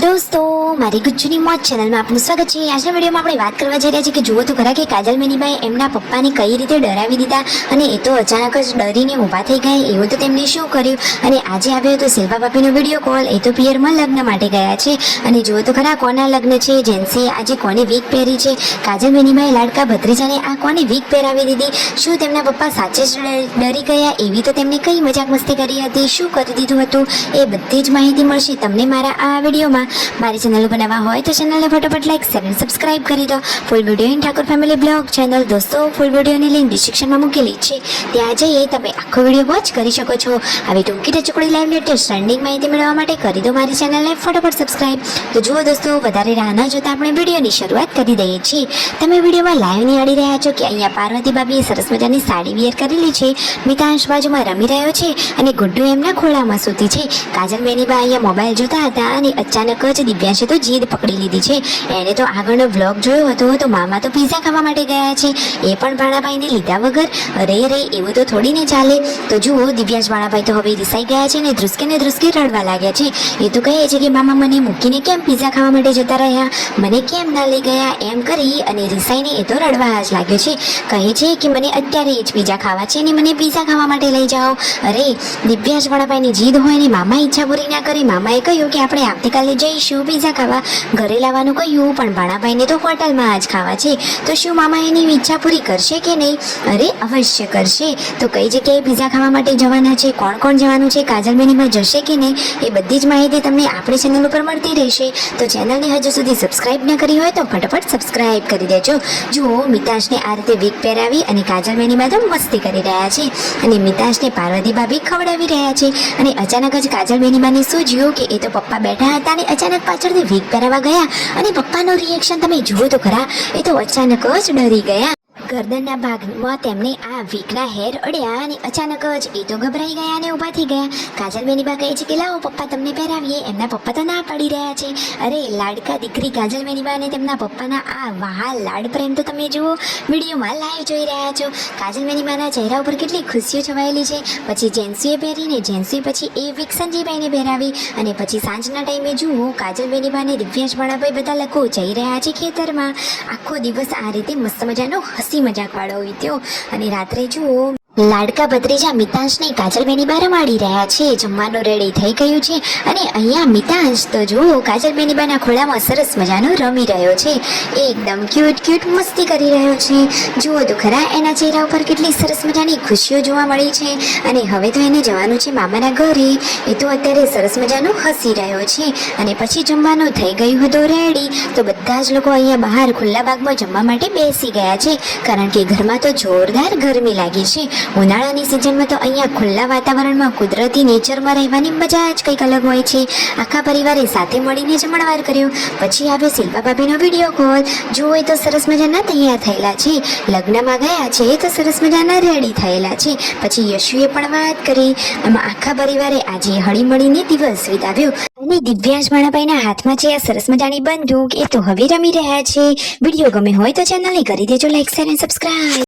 दोस्तों मारी गुज्जुनी मौज चैनल में आपનું સ્વાગત છે। આજના વિડીયોમાં આપણે વાત કરવા જઈ રહ્યા છીએ કે જુઓ તો ખરા કે કાજલ મેનીબાએ એમના પપ્પાને કઈ રીતે ડરાવી દીધા અને એ તો અચાનક જ ડરીને ઊભા થઈ ગયા। એવું તો તેમણે શું કર્યું અને આજે આવ્યો તો શિલ્પા ભાભીનો વિડીયો કોલ। એ તો પિયરમાં લગ્ન માટે ગયા છે અને જુઓ તો ખરા કોના લગ્ન છે, જેન્સીએ આજે કોને વીક પહેરી છે, કાજલ મેનીબાએ લાડકા ભત્રીજાને આ કોને વીક પહેરાવી દીધી, શું તેમના પપ્પા સાચે જ ડરી ગયા, એવી તો તેમને કઈ મજાક મસ્તી કરી હતી, શું કરી દીધું હતું, એ બધી જ માહિતી મળશે તમને મારા આ વિડીયોમાં। મારી ચેનલ પર નવા હોય તો ચેનલને ફટાફટ લાઈક શેર અને સબસ્ક્રાઇબ કરી દો। Full video in Thakor family blog channel દોસ્તો ફૂલ વિડીયોની લિંક ડિસ્ક્રિપ્શનમાં મૂકેલી છે, ત્યાં જઈએ તમે આખો વિડીયો વોચ કરી શકો છો। આવી ટૂંકી ટચુકડી લાઈવ લેટેસ્ટ ટ્રેન્ડિંગ માહિતી મેળવવા માટે કરી દો મારી ચેનલને ફટાફટ સબસ્ક્રાઇબ। તો જુઓ દોસ્તો વધારે રાહ ન જોતા આપણે વિડીયોની શરૂઆત કરી દઈએ છીએ। તમે વિડીયોમાં લાઈવ નિહાળી રહ્યા છો કે અહીંયા પાર્વતી ભાભીએ સરસ મજાની સાડી વેર કરેલી છે, મિતાંશ બાજુમાં રમી રહ્યો છે અને ગુડ્ડુ એમના ખોળામાં સૂતી છે। કાજલ મેનીબા અહીંયા મોબાઈલ જોતા હતા અને અચાનક જ દિવ્યાંશે તો જીદ પકડી લીધી છે। એને તો આગળનો બ્લોગ જોયો હતો તો મામા તો પિઝા ખાવા માટે ગયા છે, એ પણ ભાણાભાઈને લીધા વગર। અરે એવું તો થોડી ને ચાલે। તો જુઓ દિવ્યાંશ ભાણાભાઈ તો હવે રિસાઈ ગયા છે ને ધ્રુસકે રડવા લાગ્યા છે। એ તો કહે છે કે મામા મને મૂકીને કેમ પિઝા ખાવા માટે જતા રહ્યા, મને કેમ ના લઈ ગયા, એમ કરી અને રિસાઈને એ તો રડવા જ લાગ્યો છે। કહે છે કે મને અત્યારે જ પિઝા ખાવા છે ને મને પિઝા ખાવા માટે લઈ જાઓ। અરે દિવ્યાંશ ભાણાભાઈની જીદ હોય ને મામા ઈચ્છા પૂરી ના કરે। મામાએ કહ્યું કે આપણે આવતીકાલે જઈશું પિઝા ખાવા, ઘરે લાવવાનું કહ્યું પણ ભાણાભાઈને તો હોટલમાં જ ખાવા છે, તો શું મામા એની ઈચ્છા પૂરી કરશે કે નહીં? અરે અવશ્ય કરશે। તો કઈ જગ્યાએ પિઝા ખાવા માટે જવાના છે, કોણ કોણ જવાનું છે, કાજલ મેનીબા જશે કે નહીં, એ બધી જ માહિતી તમને આપણી ચેનલ ઉપર મળતી રહેશે। તો ચેનલને હજુ સુધી સબસ્ક્રાઇબ ન કરી હોય તો ફટાફટ સબસ્ક્રાઇબ કરી દેજો। જુઓ મિતાંશને આ રીતે વીક પહેરાવી અને કાજલ મેનીબા તો મસ્તી કરી રહ્યા છે અને મિતાંશને પાર્વતી ભાભી ખવડાવી રહ્યા છે અને અચાનક જ કાજલ મેનીબાને સૂઝ્યું કે એ તો પપ્પા બેઠા હતા અને અચાનક પાછળથી વીક પહેરાવા ગયા અને પપ્પાનું રિએક્શન તમે જુઓ તો ખરા, એ તો અચાનક જ ડરી ગયા। ગરદનના ભાગમાં તેમને આ વીકના હેર અડ્યા અને અચાનક જ એ તો ગભરાઈ ગયા અને ઊભા થઈ ગયા। કાજલ મેનીબા કહે છે કે લાવો પપ્પા તમને પહેરાવીએ, એમના પપ્પા તો ના પાડી રહ્યા છે। અરે લાડકા દીકરી કાજલ મેનીબા અને તેમના પપ્પાના આ વહાલ લાડ પ્રેમ તો તમે જુઓ વિડીયોમાં લાઈવ જોઈ રહ્યા છો। કાજલ મેનીબાના ચહેરા ઉપર કેટલી ખુશીઓ છવાયેલી છે। પછી જેન્સીએ પહેરીને જેન્સી પછી એ વીક સંજીભાઈને પહેરાવી અને પછી સાંજના ટાઈમે જુઓ કાજલ મેનીબા અને દિવ્યાંશ ભાણાભાઈ બધા લોકો જઈ રહ્યા છે ખેતરમાં। આખો દિવસ આ રીતે મસ્ત મજાનો હસી મજાક વાળો વીત્યો અને રાત્રે જુઓ લાડકા ભત્રીજા મિતાંશને કાજલ મેનીબા રમાડી રહ્યા છે। જમવાનું રેડી થઈ ગયું છે અને અહીંયા મિતાંશ તો જુઓ કાજલ મેનીબાના ખોળામાં સરસ મજાનો રમી રહ્યો છે, એકદમ ક્યુટ મસ્તી કરી રહ્યો છે। જુઓ તો ખરા એના ચહેરા ઉપર કેટલી સરસ મજાની ખુશીઓ જોવા મળી છે અને હવે તો એને જવાનું છે મામાના ઘરે। એ તો અત્યારે સરસ મજાનો હસી રહ્યો છે અને પછી જમવાનું થઈ ગયું હતું રેડી, તો બધા જ લોકો અહીંયા બહાર ખુલ્લા ભાગમાં જમવા માટે બેસી ગયા છે કારણ કે ઘરમાં તો જોરદાર ગરમી લાગી છે। ઉનાળાની સિઝનમાં તો અહીંયા ખુલ્લા વાતાવરણમાં કુદરતી નેચરમાં રહેવાની મજા જ કંઈક અલગ હોય છે। આખા પરિવારે સાથે મળીને જમણવાર કર્યો। પછી આવ્યો શિલ્પા ભાભીનો વિડીયો કોલ। જુઓ એ તો સરસ મજાના તૈયાર થયેલા છે, લગ્નમાં ગયા છે તો સરસ મજાના રેડી થયેલા છે। પછી યશુએ પણ વાત કરી। આમાં આખા પરિવારે આજે હળી મળીને દિવસ વિતાવ્યો અને દિવ્યાંશ ભાણાભાઈના હાથમાં છે આ સરસ મજાની બંદૂક, એ તો હવે રમી રહ્યા છે। વિડીયો ગમે હોય તો ચેનલને કરી દેજો લાઈક શેર અને સબસ્ક્રાઇબ।